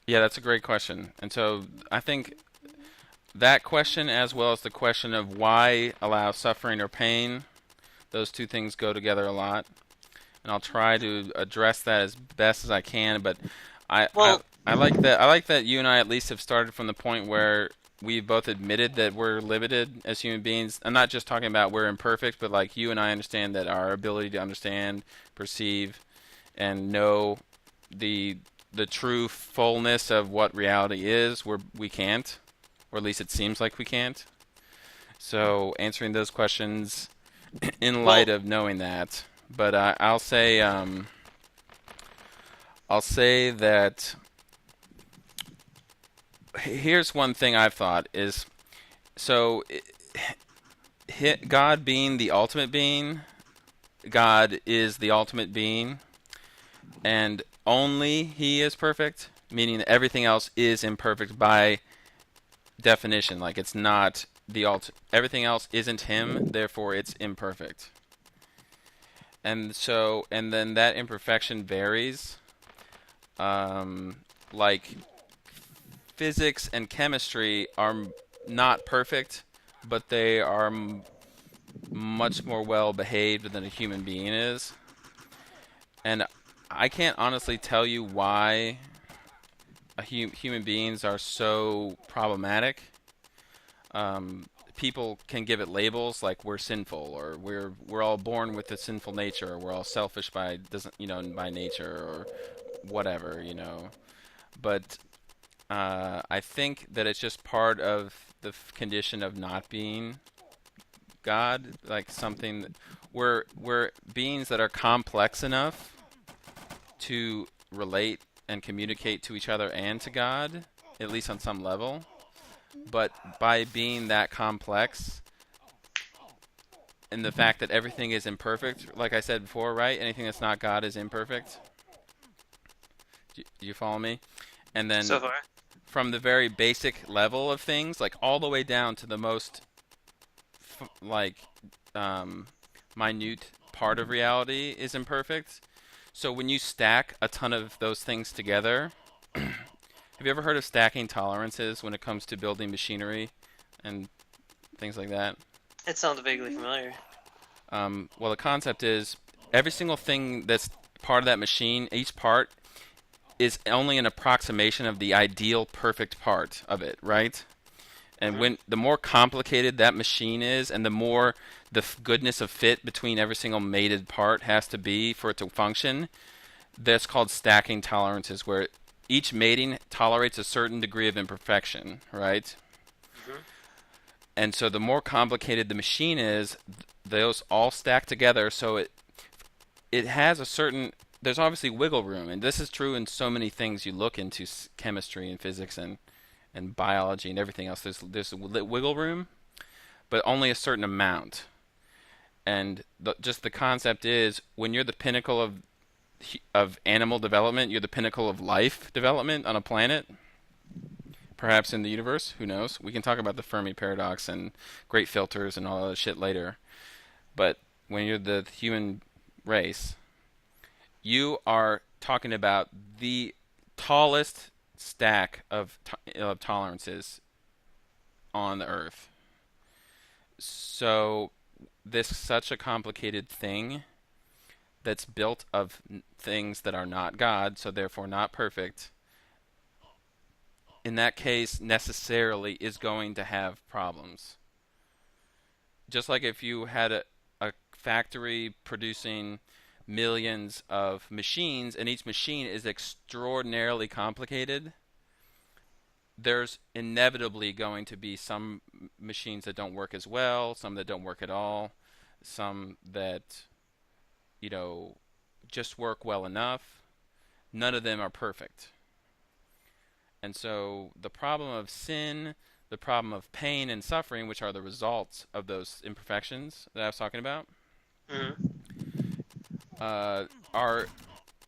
Yeah, that's a great question. And so I think that question, as well as the question of why allow suffering or pain, those two things go together a lot. And I'll try to address that as best as I can. But I, I, Well, I like that. I like that you and I at least have started from the point where we both admitted that we're limited as human beings. I'm not just talking about we're imperfect, but like you and I understand that our ability to understand, perceive, and know the the true fullness of what reality is, we can't, or at least it seems like we can't. So answering those questions in light well, of knowing that, but I'll say that here's one thing I've thought is so God being the ultimate being, God is the ultimate being, and only He is perfect, meaning that everything else is imperfect by definition. Like it's not everything else isn't Him, therefore it's imperfect. And then that imperfection varies. Um, like physics and chemistry are not perfect, but they are much more well behaved than a human being is. And I can't honestly tell you why human beings are so problematic. Um, People can give it labels like we're sinful, or we're all born with a sinful nature, or we're all selfish by doesn't by nature, or whatever But I think that it's just part of the condition of not being God, like something that we're beings that are complex enough to relate and communicate to each other and to God, at least on some level. But by being that complex, and the fact that everything is imperfect, like I said before, right? Anything that's not God is imperfect. Do you follow me? And so then far. from the very basic level of things, like all the way down to the most like um, minute part of reality is imperfect. So when you stack a ton of those things together, have you ever heard of stacking tolerances when it comes to building machinery and things like that? It sounds vaguely familiar. Well, the concept is every single thing that's part of that machine, each part is only an approximation of the ideal perfect part of it, right? And Hmm. when the more complicated that machine is, and the more the goodness of fit between every single mated part has to be for it to function, that's called stacking tolerances, where each mating tolerates a certain degree of imperfection, right? Hmm. And so the more complicated the machine is, those all stack together, so it has a certain there's obviously wiggle room, and this is true in so many things you look into chemistry and physics and biology and everything else. There's wiggle room, but only a certain amount. And just the concept is when you're the pinnacle of animal development, you're the pinnacle of life development on a planet, perhaps in the universe. Who knows? We can talk about the Fermi paradox and great filters and all that shit later. But when you're the human race, you are talking about the tallest stack of tolerances on the earth. So this is such a complicated thing that's built of things that are not God, so therefore not perfect. In that case, necessarily is going to have problems. Just like if you had a factory producing millions of machines and each machine is extraordinarily complicated, there's inevitably going to be some machines that don't work as well, some that don't work at all, some that, you know, just work well enough. None of them are perfect. And so the problem of sin, the problem of pain and suffering, which are the results of those imperfections that I was talking about, Hmm. are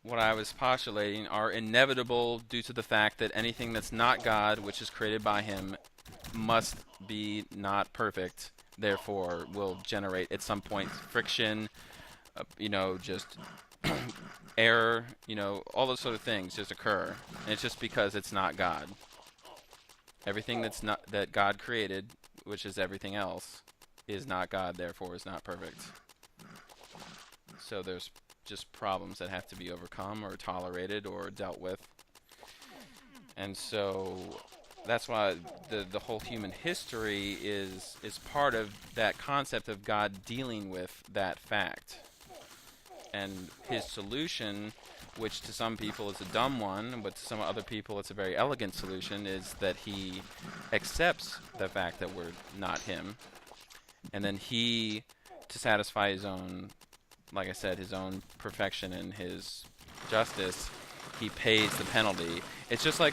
what I was postulating are inevitable due to the fact that anything that's not God, which is created by Him, must be not perfect. Therefore, will generate at some point friction, just error, all those sort of things just occur, and it's just because it's not God. Everything that's not that God created, which is everything else, is not God, therefore is not perfect. So there's just problems that have to be overcome or tolerated or dealt with. And so that's why the whole human history is part of that concept of God dealing with that fact. And his solution, which to some people is a dumb one, but to some other people it's a very elegant solution, is that he accepts the fact that we're not him, and then he, to satisfy his own, like I said, his own perfection and his justice, he pays the penalty. It's just like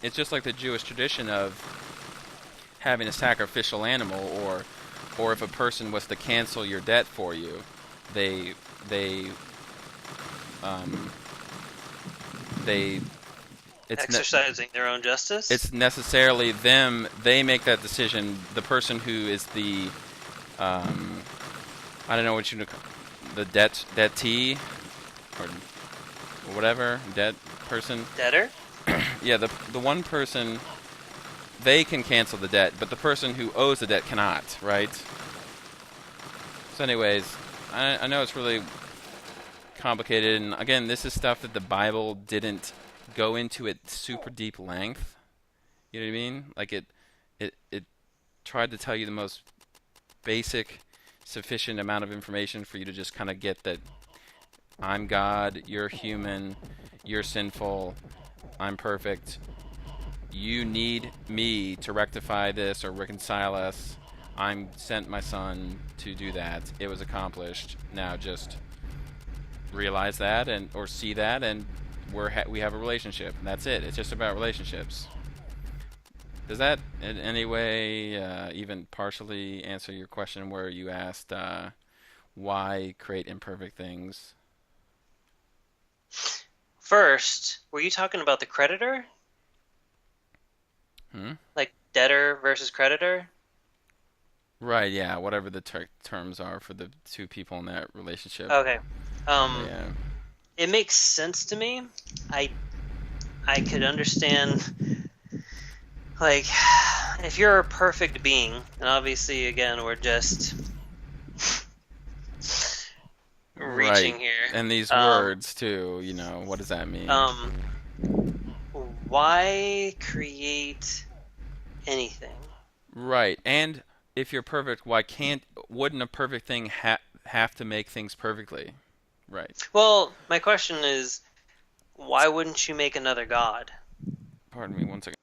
it's just like the Jewish tradition of having a sacrificial animal, or if a person was to cancel your debt for you, they they um, they Exercising their own justice. it's necessarily them. They make that decision. The person who is the um, I don't know what the dettee or whatever debt person. Debtor. Yeah, the one person, they can cancel the debt, but the person who owes the debt cannot, right? So anyways, I know it's really complicated, and again, this is stuff that the Bible didn't go into at super deep length. You know what I mean? Like it tried to tell you the most basic, sufficient amount of information for you to just kind of get that I'm God, you're human, you're sinful, I'm perfect. You need me to rectify this or reconcile us. I'm sent my son to do that. It was accomplished. Now just realize that and or see that, and we have a relationship. And that's it. It's just about relationships. Does that in any way even partially answer your question where you asked why create imperfect things? First, were you talking about the creditor? Hmm? Like debtor versus creditor? Right, yeah, whatever the terms are for the two people in that relationship. Okay. Yeah. It makes sense to me. I I could understand, like, if you're a perfect being, and obviously again we're just Right. reaching here. And these words too, what does that mean? Um, why create anything? Right. And if you're perfect, wouldn't a perfect thing have to make things perfectly? Right. Well, my question is, why wouldn't you make another god? Pardon me one second.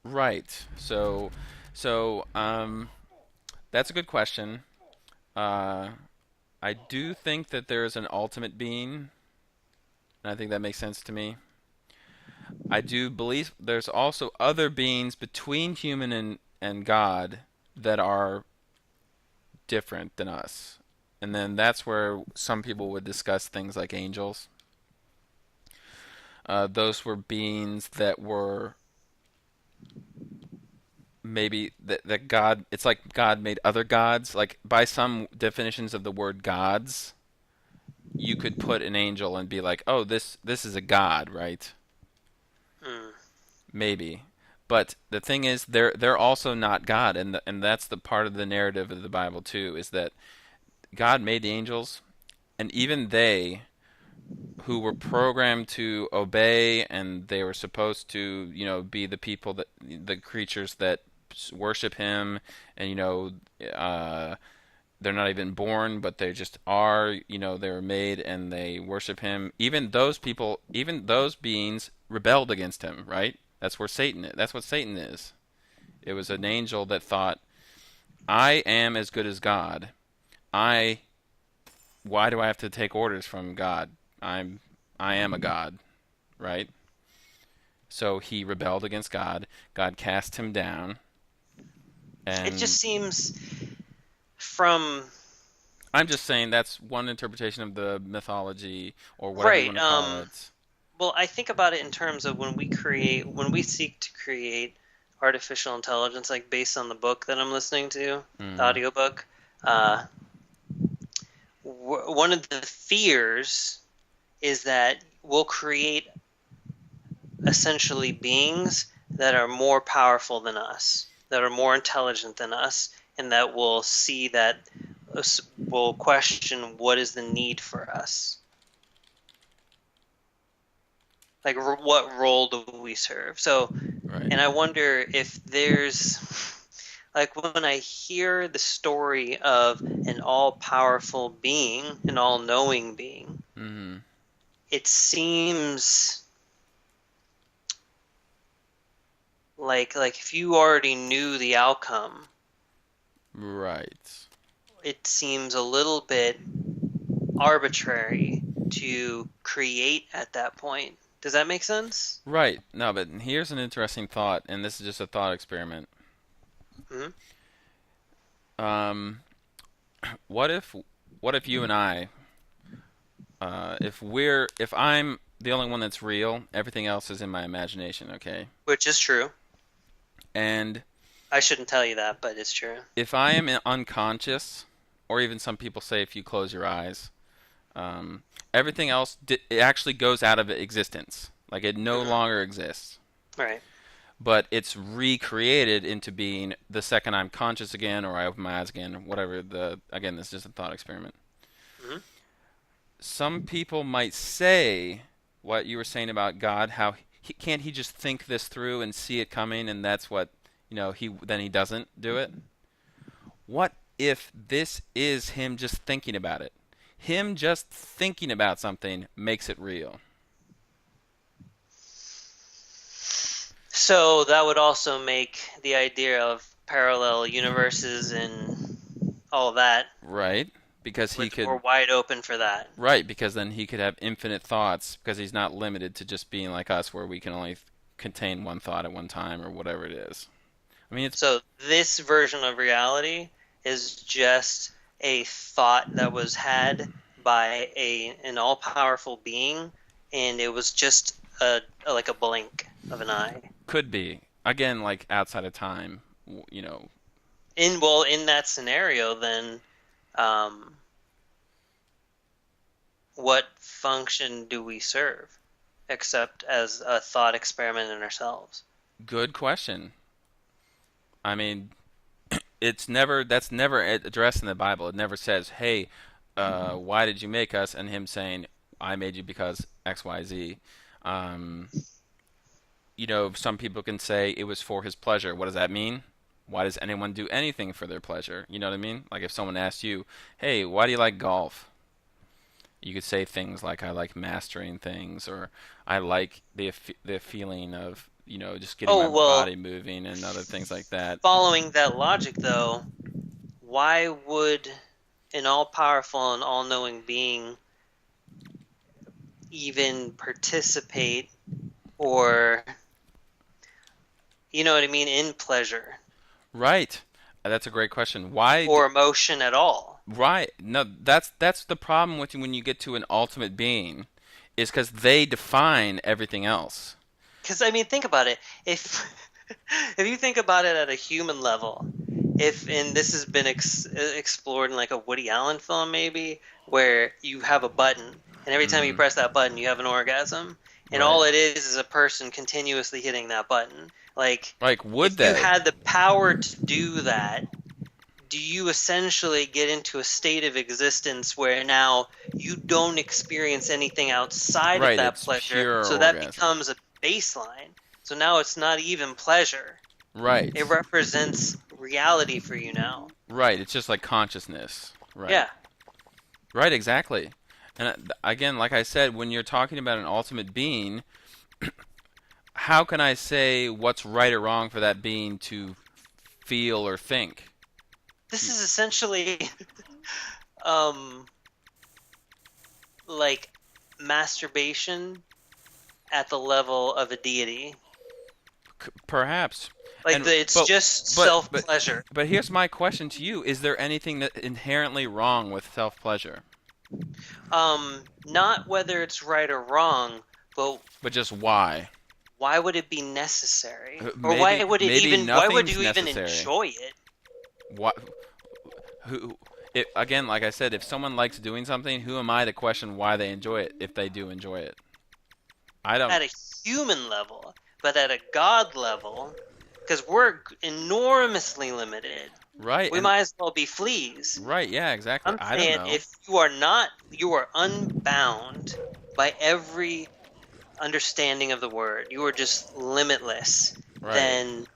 Right. So that's a good question. Uh I do think that there is an ultimate being, and I think that makes sense to me. I do believe there's also other beings between human and God that are different than us. And then that's where some people would discuss things like angels. Those were beings that were maybe that God, it's like God made other gods. Like by some definitions of the word gods, you could put an angel and be like, oh, this is a god, right? Hmm. Maybe. But the thing is, they're also not God, and that's the part of the narrative of the Bible too, is that God made the angels, and even they, who were programmed to obey, and they were supposed to, be the people the creatures that worship Him, and they're not even born, but they just are, they were made and they worship Him. Even those people, even those beings rebelled against Him, right? That's where Satan is. That's what Satan is. It was an angel that thought, I am as good as God. I Why do I have to take orders from God? I am a God, right? So he rebelled against God. God cast him down, It and just seems from I'm just saying that's one interpretation of the mythology or whatever you right. want to call it. Well, I think about it in terms of when we seek to create artificial intelligence, like based on the book that I'm listening to, the Hmm. audiobook. Uh, one of the fears is that we'll create essentially beings that are more powerful than us, that are more intelligent than us, and that will see that will question what is the need for us. Like, what role do we serve? So, Right. and I wonder if there's, like, when I hear the story of an all-powerful being, an all-knowing being, Mm-hmm. it seems like if you already knew the outcome, Right. it seems a little bit arbitrary to create at that point. Does that make sense? Right. No, but here's an interesting thought, and this is just a thought experiment. Hmm. Um, what if, what if you and I, if I'm the only one that's real, everything else is in my imagination, okay? Which is true. And I shouldn't tell you that, but it's true. if I am unconscious, or even some people say if you close your eyes, everything else it actually goes out of existence. Like it no Hmm. longer exists. Right. But it's recreated into being the second I'm conscious again, or I open my eyes again, or whatever. Again, this is just a thought experiment. Hmm. Some people might say what you were saying about God, how can't he just think this through and see it coming, and that's what he doesn't do it. What if this is him just thinking about it? Him just thinking about something makes it real. So that would also make the idea of parallel universes and all that, Right? Because he which could. we're wide open for that. Right, because then he could have infinite thoughts because he's not limited to just being like us where we can only contain one thought at one time or whatever it is. I mean, it's So this version of reality is just a thought that was had by an all-powerful being, and it was just like a blink of an eye. could be again like outside of time, you know. In that scenario, then um, what function do we serve except as a thought experiment in ourselves? Good question. I mean, it's never that's never addressed in the Bible. It never says, "Hey, why did you make us?" and him saying, "I made you because X, Y, Z." Um, some people can say it was for his pleasure. What does that mean? Why does anyone do anything for their pleasure? You know what I mean? Like if someone asked you, "Hey, why do you like golf?" You could say things like, "I like mastering things," or "I like the feeling of just getting my Oh, well, body moving," and other things like that. following that logic, though, why would an all-powerful and all-knowing being even participate or, you know what I mean, in pleasure Right. That's a great question. Why? or emotion at all? Right. No, that's the problem with when you get to an ultimate being, is because they define everything else. Because I mean, think about it. If if you think about it at a human level, if and this has been explored in like a Woody Allen film maybe, where you have a button and every time you Hmm. press that button you have an orgasm, and Right. all it is a person continuously hitting that button. Like, Like, would if you they? had the power to do that, do you essentially get into a state of existence where now you don't experience anything outside of Right. that It's pleasure, pure so that orgasm. becomes a baseline? So now it's not even pleasure. Right. It represents reality for you now. Right. It's just like consciousness. Right. Yeah. Right. Exactly. And again, like I said, when you're talking about an ultimate being, how can I say what's right or wrong for that being to feel or think? This is essentially um like masturbation at the level of a deity. Perhaps. Like And it's just but self but pleasure. but here's my question to you: is there anything that inherently wrong with self-pleasure? Not whether it's right or wrong, but But just why? why would it be necessary? Or Maybe why would nothing's you even necessary. enjoy it? What? Who? again, like I said, if someone likes doing something, who am I to question why they enjoy it if they do enjoy it? I don't. At a human level, but at a God level, because we're enormously limited, Right, we and might as well be fleas. right, yeah, exactly. I'm I don't saying know. if you are not, you are unbound by every understanding of the word. You are just limitless. Right. Then,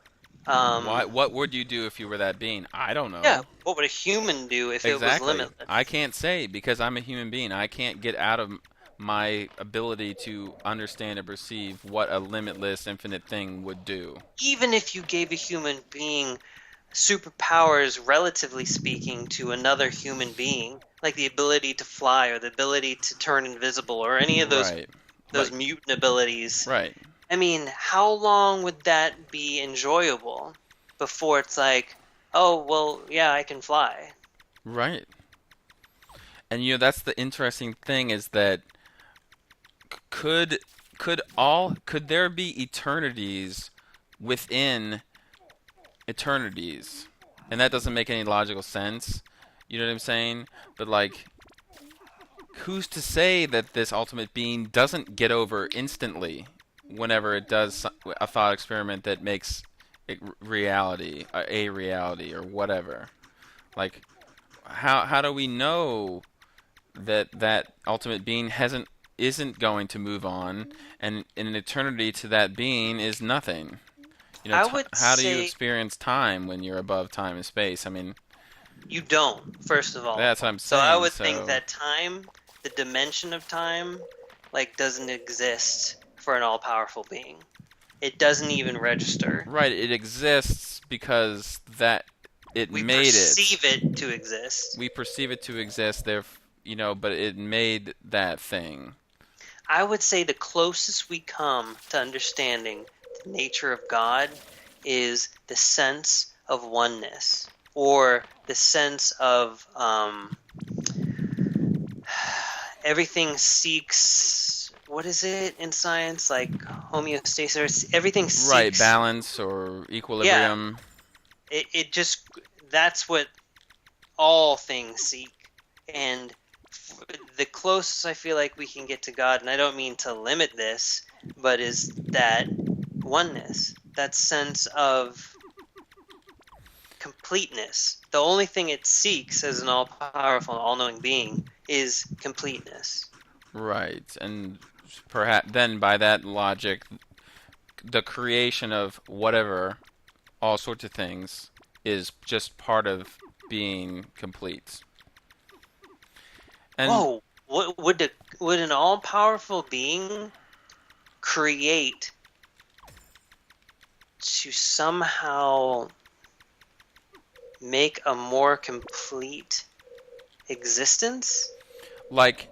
Why? What would you do if you were that being? I don't yeah, know. what would a human do if it was Exactly. I limitless? can't say because I'm a human being. I can't get out of my ability to understand and perceive what a limitless, infinite thing would do. Even if you gave a human being superpowers, relatively speaking, to another human being, like the ability to fly or the ability to turn invisible or any of Right. those Like, mutant abilities. right. I mean, how long would that be enjoyable before it's like, oh, well, yeah, I can fly? Right. And that's the interesting thing is that could could there be eternities within eternities? And that doesn't make any logical sense. You know what I'm saying? But like who's to say that this ultimate being doesn't get over instantly whenever it does a thought experiment that makes it reality, a reality or whatever? Like how do we know that that ultimate being hasn't isn't going to move on, and in an eternity to that being is nothing. I would How do you say experience time when you're above time and space? I mean, you don't, first of all. that's what I'm So I saying. would think So, that time, the dimension of time, like doesn't exist for an all-powerful being. It doesn't even register. right, it exists because that it We made it. perceive it to exist. We perceive it to exist there, but it made that thing. I would say the closest we come to understanding the nature of God is the sense of oneness, or the sense of everything seeks. What is it in science? Like homeostasis. Everything Right, seeks. balance or Yeah, equilibrium. it just that's what all things seek, and the closest I feel like we can get to God, and I don't mean to limit this, but is that oneness, that sense of completeness. The only thing it seeks as an all powerful, all knowing being is completeness. Right, and perhaps then by that logic, the creation of whatever, all sorts of things, is just part of being complete. And Whoa, what would an all powerful being create to somehow make a more complete existence? like,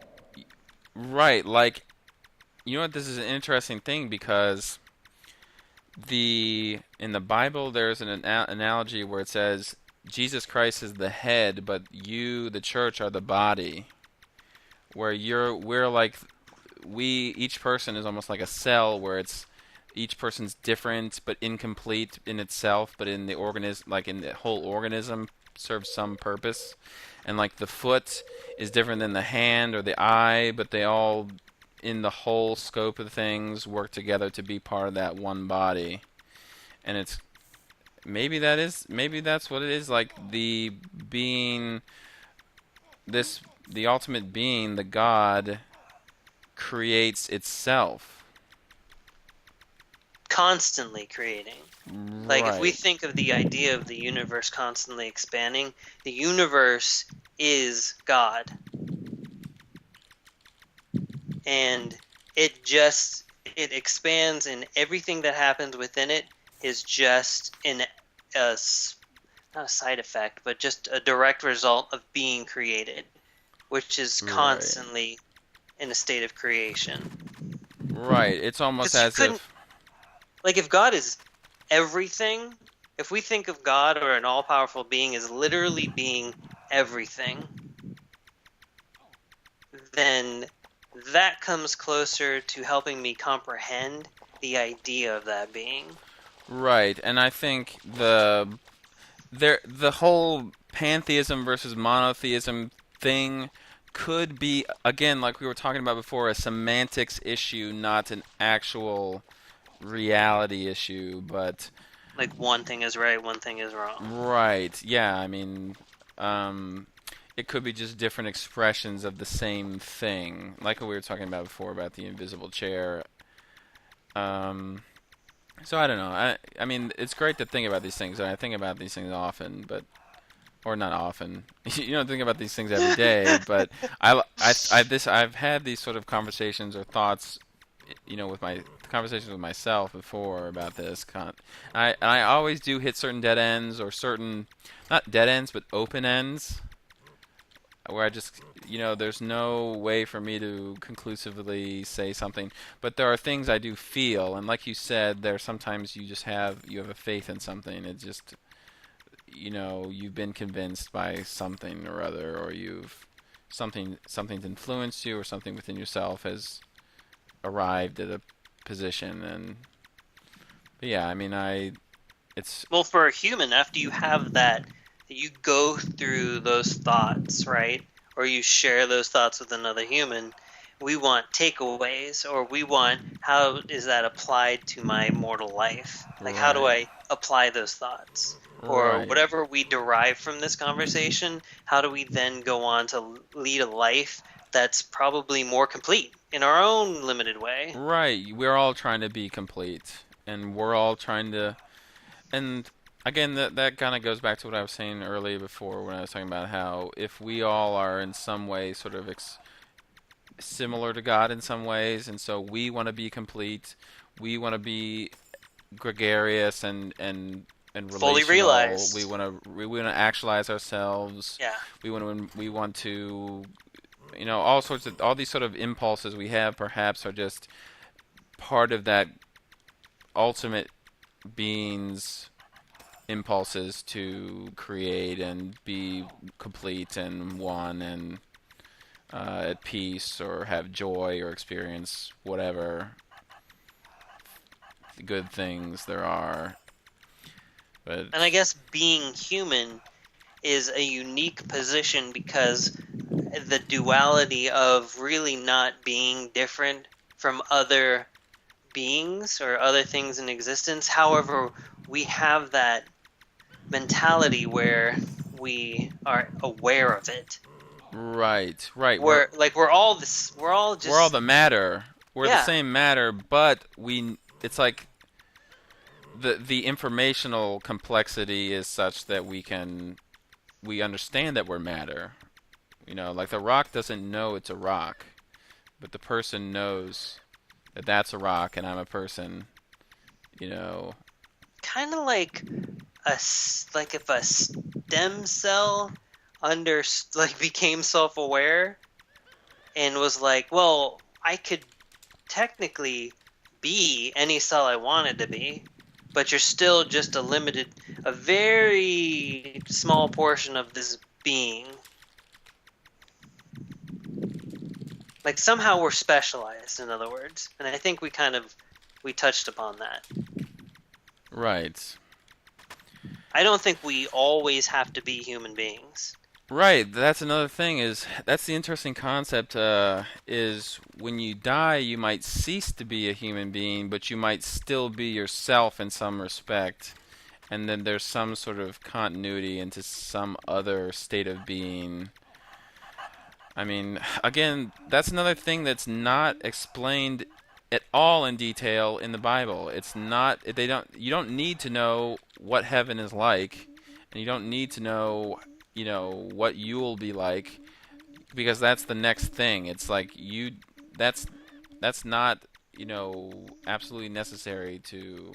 right, like, this is an interesting thing because in the Bible there's an analogy where it says Jesus Christ is the head, but you, the church, are the body. Where we're like each person is almost like a cell where it's each person's different but incomplete in itself, but in the organism, like in the whole organism, serves some purpose. And like the foot is different than the hand or the eye, but they all, in the whole scope of things, work together to be part of that one body. And it's maybe that's what it is, like the being this the ultimate being, the God, creates itself. Constantly creating. Like if we Right. think of the idea of the universe constantly expanding, the universe is God. And it expands, and everything that happens within it is just a not a side effect, but just a direct result of being created, which is Right. constantly in a state of creation. Right. It's almost Because you as couldn't, if like, if God is everything, if we think of God or an all powerful being as literally being everything, then that comes closer to helping me comprehend the idea of that being. right, and I think the whole pantheism versus monotheism thing could be, again, like we were talking about before, a semantics issue, not an actual reality issue. But Like one thing is right, one thing is wrong. right, yeah, I mean, um, it could be just different expressions of the same thing, like we were talking about before about the invisible chair. Um, so I don't know. I mean, it's great to think about these things, and I think about these things often, but or not often. You don't think about these things every day, but I've had these sort of conversations or thoughts, with my conversations with myself before about this. I always do hit certain dead ends or certain, not dead ends, but open ends where I just, there's no way for me to conclusively say something. But there are things I do feel, and like you said, there sometimes you have a faith in something. It just, you've been convinced by something or other, or something's influenced you, or something within yourself has arrived at a position. And but yeah, I mean, it's Well, for a human, after you have that, you go through those thoughts, right? Or you share those thoughts with another human. We want takeaways, or we want how is that applied to my mortal life? Like, how do right, I apply those thoughts? Or right, whatever we derive from this conversation, how do we then go on to lead a life that's probably more complete in our own limited way? right. We're all trying to be complete, and we're all trying to. And again, that kind of goes back to what I was saying earlier before when I was talking about how if we all are in some way sort of similar to God in some ways, and so we want to be complete, we want to be gregarious and Fully relational. We realized. want to we want to actualize ourselves. Yeah. We want to all these sort of impulses we have perhaps are just part of that ultimate being's impulses to create and be complete and one and at peace or have joy or experience whatever good things there are. But And I guess being human is a unique position because the duality of really not being different from other beings or other things in existence. However, we have that mentality where we are aware of it. right, We're all we're all just the matter. We're the yeah. same matter, but it's like the informational complexity is such that we understand that we're matter. Like the rock doesn't know it's a rock, but the person knows that that's a rock and I'm a person. You know, Kind of like like if a stem cell under like became self-aware and was like, well, I could technically be any cell I wanted to be, but you're still just a very small portion of this being. Like somehow we're specialized, in other words, and I think we touched upon that. right, I don't think we always have to be human beings. right. That's another thing. That's the interesting concept. Is when you die, you might cease to be a human being, but you might still be yourself in some respect. And then there's some sort of continuity into some other state of being. I mean, again, that's another thing that's not explained at all in detail in the Bible. It's not they don't you don't need to know what heaven is like, and you don't need to know, what you'll be like because that's the next thing. It's like that's that's not, absolutely necessary to.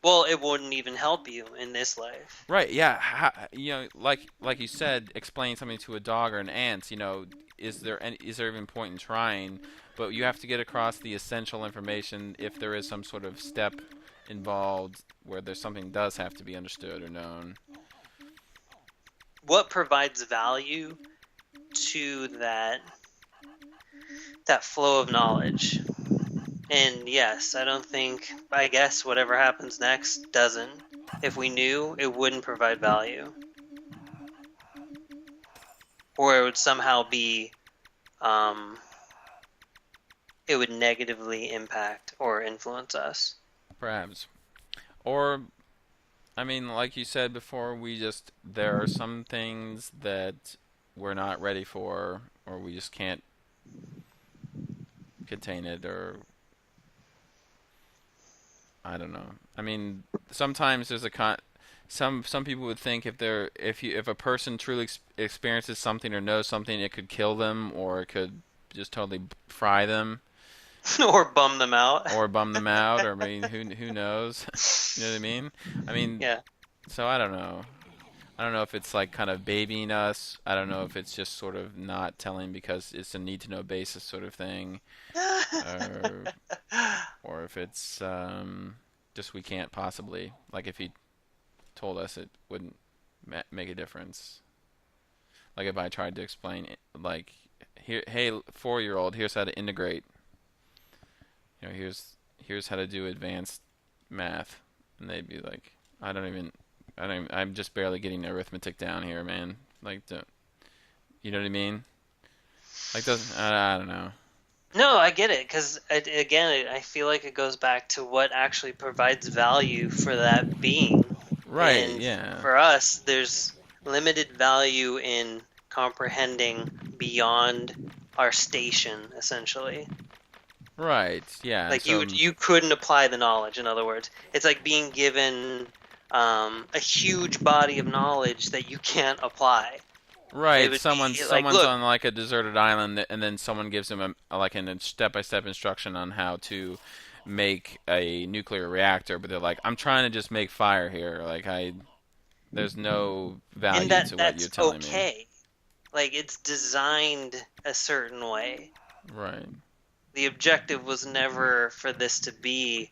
Well, it wouldn't even help you in this life. Right, yeah. Like you said, explain something to a dog or an ant. Is there even point in trying? But you have to get across the essential information if there is some sort of step involved where there's something does have to be understood or known. What provides value to that flow of knowledge? And yes, I guess whatever happens next doesn't. If we knew, it wouldn't provide value. or it would somehow be, um, it would negatively impact or influence us. Perhaps. Or, I mean, like you said before, there are some things that we're not ready for, or we just can't contain it, or I don't know. I mean, sometimes there's some people would think if a person truly experiences something or knows something, it could kill them, or it could just totally fry them, Or bum them out. or bum them out, or I mean, who knows? You know what I mean? I mean, Yeah. so I don't know. I don't know if it's like kind of babying us. I don't know if it's just sort of not telling because it's a need to know basis sort of thing, or if it's just we can't possibly, like, if he told us it wouldn't make a difference. Like if I tried to explain it, like, here, hey, 4-year-old, here's how to integrate. Here's how to do advanced math, and they'd be like, I'm just barely getting arithmetic down here, man. Like, you know what I mean? Like, doesn't I don't know. No, I get it because again, I feel like it goes back to what actually provides value for that being. Right? And Yeah. for us, there's limited value in comprehending beyond our station, essentially. Right. Yeah. And Like so, you couldn't apply the knowledge. In other words, it's like being given a huge body of knowledge that you can't apply. It right, would be like, someone's look, on like a deserted island, and then someone gives him like a step-by-step instruction on how to make a nuclear reactor, but they're like, I'm trying to just make fire here. Like, there's no and value to what you're that's telling me. okay. Like it's designed a certain way. Right. The objective was never for this to be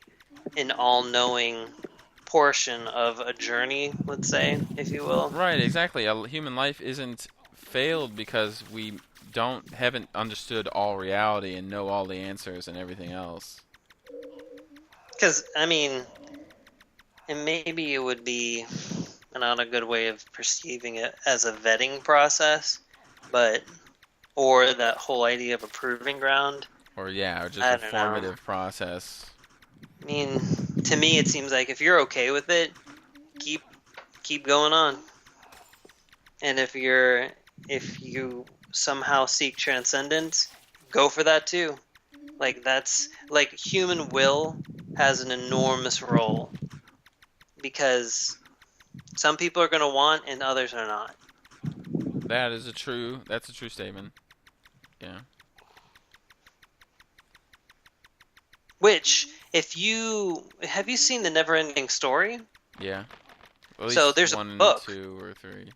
an all-knowing portion of a journey, let's say, if you will. Right, exactly. A human life isn't failed because we haven't understood all reality and know all the answers and everything else. Because, I mean, and maybe it would be not a good way of perceiving it as a vetting process, but, or that whole idea of a proving ground. Or yeah, or just I a don't know. formative process. I mean, to me, it seems like if you're okay with it, keep keep going on. And if you somehow seek transcendence, go for that too. Like that's like human will has an enormous role because some people are going to want and others are not. That's a true statement. Yeah. Which, if you have you seen the Never-Ending Story? Yeah. At So least there's a one and book. two or three.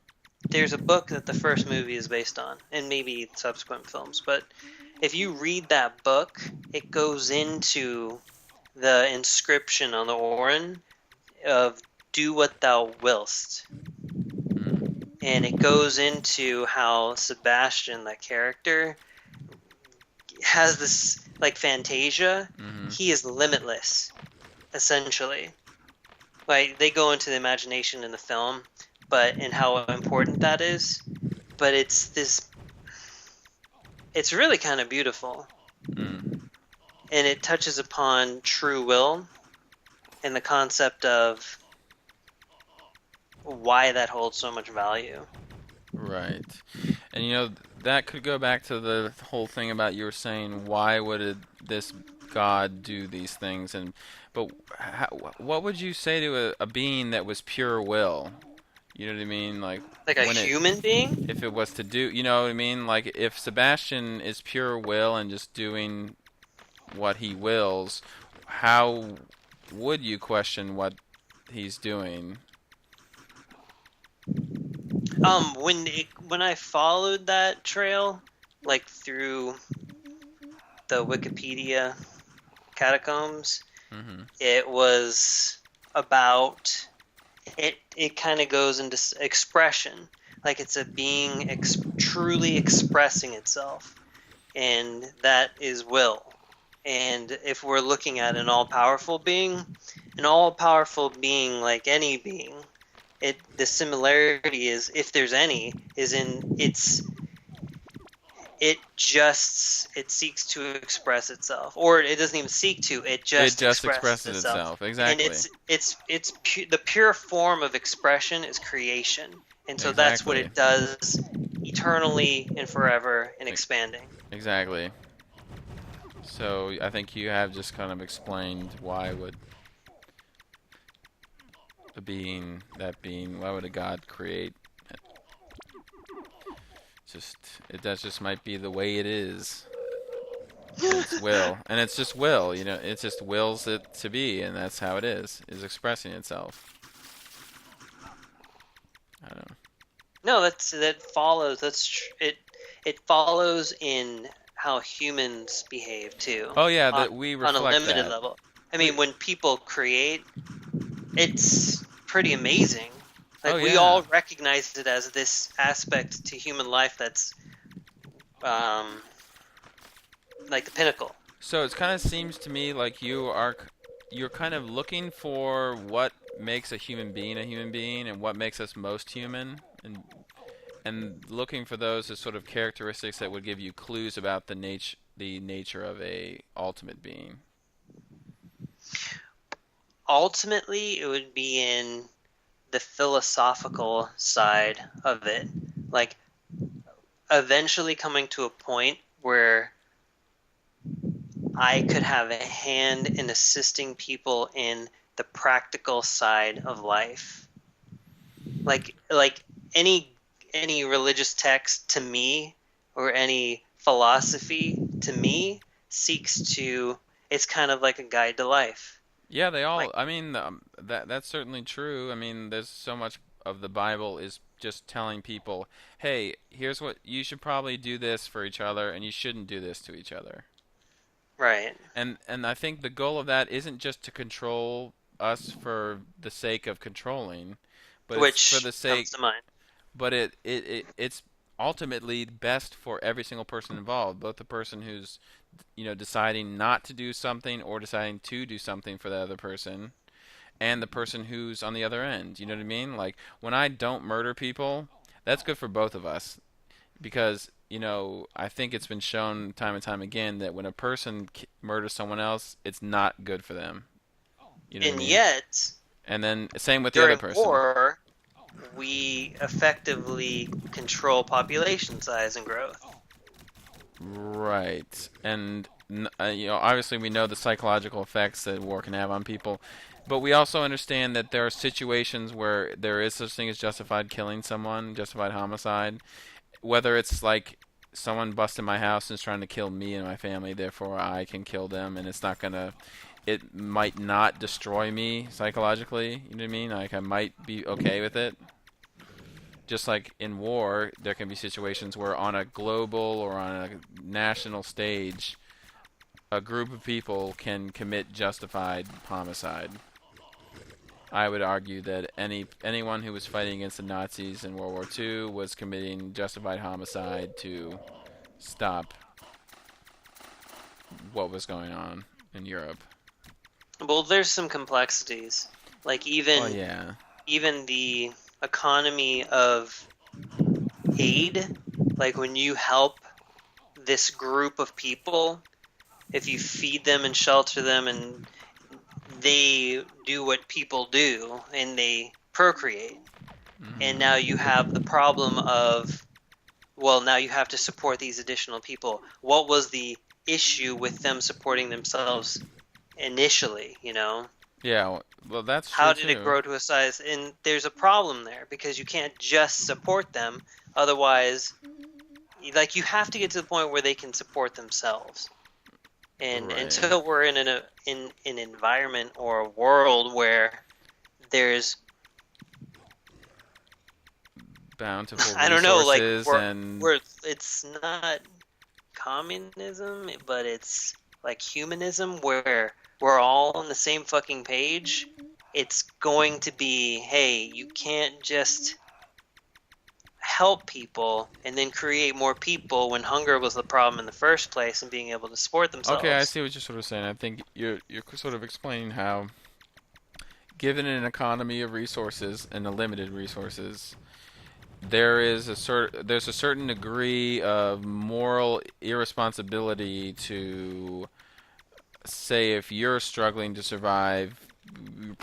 There's a book that the first movie is based on, and maybe subsequent films. But if you read that book, it goes into the inscription on the Orin of "Do what thou willst," Mm. and it goes into how Sebastian, that character, has this like Fantasia. Mm-hmm. He is limitless, essentially. Like they go into the imagination in the film, but and how important that is. But it's really kind of beautiful, Mm. and it touches upon true will and the concept of why that holds so much value. Right. And that could go back to the whole thing about you were saying, why would this God do these things? But what would you say to a being that was pure will? You know what I mean? Like, Like a when human being? if it was to do, you know what I mean? Like, if Sebastian is pure will and just doing what he wills, how would you question what he's doing? When I followed that trail, like through the Wikipedia catacombs, Mm-hmm. it was about it kind of goes into expression, like it's a being truly expressing itself, and that is will. And if we're looking at an all-powerful being, like any being, the similarity is, if there's any, is in its it seeks to express itself, or it doesn't even seek to, it It just just expresses expresses itself. itself. And Exactly. the pure form of expression is creation, and so that's what Exactly. it does eternally and forever and E- expanding. Exactly. So I think you have just kind of explained why would why would a god create? Just that just might be the way it is. And it's will, and it's just will. It just wills it to be, and that's how it is expressing itself. I don't know. No, that follows. It follows in how humans behave too, Oh yeah, on that we on a reflect limited that. level. I We. mean, when people create, it's pretty amazing. Oh Like we yeah. all recognize it as this aspect to human life that's um, like the pinnacle. So it kind of seems to me like you're kind of looking for what makes a human being, and what makes us most human, and looking for those as sort of characteristics that would give you clues about the nature of a ultimate being. Ultimately, it would be in the philosophical side of it, like eventually coming to a point where I could have a hand in assisting people in the practical side of life. Like any religious text to me, or any philosophy to me, seeks to, it's kind of like a guide to life. Yeah, they all. Like, I mean, that's certainly true. I mean, there's so much of the Bible is just telling people, "Hey, here's what you should probably do this for each other, and you shouldn't do this to each other." right. And I think the goal of that isn't just to control us for the sake of controlling, but it's for Which the comes sake. to mind. But it's ultimately best for every single person involved, both the person who's deciding not to do something or deciding to do something for the other person, and the person who's on the other end. You know what I mean? Like when I don't murder people, that's good for both of us, because I think it's been shown time and time again that when a person murders someone else, it's not good for them. You know what I And mean? yet, And then same with the other during person. war, we effectively control population size and growth. Right. And obviously we know the psychological effects that war can have on people, but we also understand that there are situations where there is such thing as justified killing someone, justified homicide, whether it's like someone busted my house and is trying to kill me and my family, therefore I can kill them, and it might not destroy me psychologically. You know what I mean? Like I might be okay with it. Just like in war, there can be situations where on a global or on a national stage, a group of people can commit justified homicide. I would argue that anyone who was fighting against the Nazis in World War II was committing justified homicide to stop what was going on in Europe. Well, there's some complexities. Like Well, yeah. even the economy of aid, like when you help this group of people, if you feed them and shelter them and they do what people do and they procreate, and Hmm. now you have the problem of, well, now you have to support these additional people. What was the issue with them supporting themselves initially, you know? Yeah, well, that's true How did it too. grow to a size? And there's a problem there because you can't just support them. Otherwise, like, you have to get to the point where they can support themselves. And Right. until we're in an environment or a world where there's, Bountiful I don't know, like resources and we're it's not communism, but it's like humanism where we're all on the same fucking page. It's going to be, hey, you can't just help people and then create more people when hunger was the problem in the first place and being able to support okay, I themselves. see what you're sort of saying. I think you're sort of explaining how, given an economy of resources and a limited resources, there's a certain degree of moral irresponsibility to say if you're struggling to survive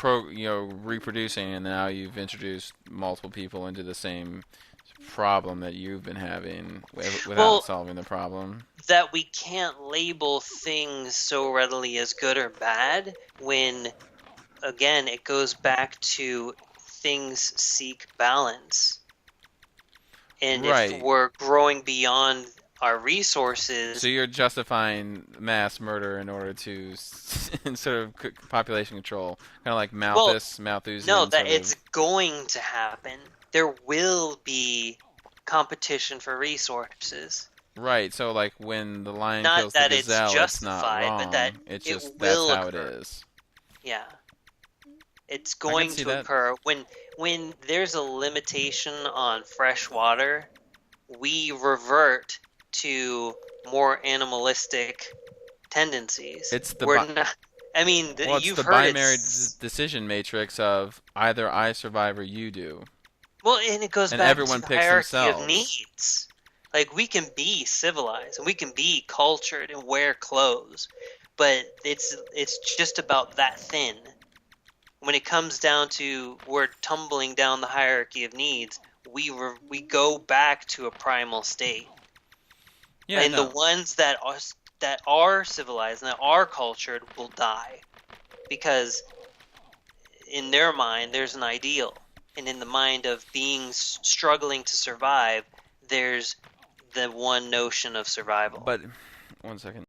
reproducing, and now you've introduced multiple people into the same problem that you've been having without Well, solving the problem. that we can't label things so readily as good or bad when, again, it goes back to things seek balance. And if Right. we're growing beyond our So resources, you're justifying mass murder in order to in sort of population control, kind of like well, no, Malthusian that sort it's of. going to happen. There will be competition for resources. Right. So like when the lion Not kills the that it's gazelle, it's not justified, but that wrong. It's it just that's will how it occur. is. Yeah. It's I could going see to that. occur when there's a limitation on fresh water, we revert to more animalistic tendencies. It's the We're not, I mean, Well, it's you've the heard binary it's, decision matrix of either I survive or you do, well, and it goes and back to everyone the picks hierarchy of themselves. needs. Like, we can be civilized and we can be cultured and wear clothes, but it's just about that thin. When it comes down to we're tumbling down the hierarchy of needs, we go back to a primal state. Yeah, And the no, ones that are civilized and that are cultured will die because in their mind there's an ideal, and in the mind of beings struggling to survive, there's the one notion of survival. but one second.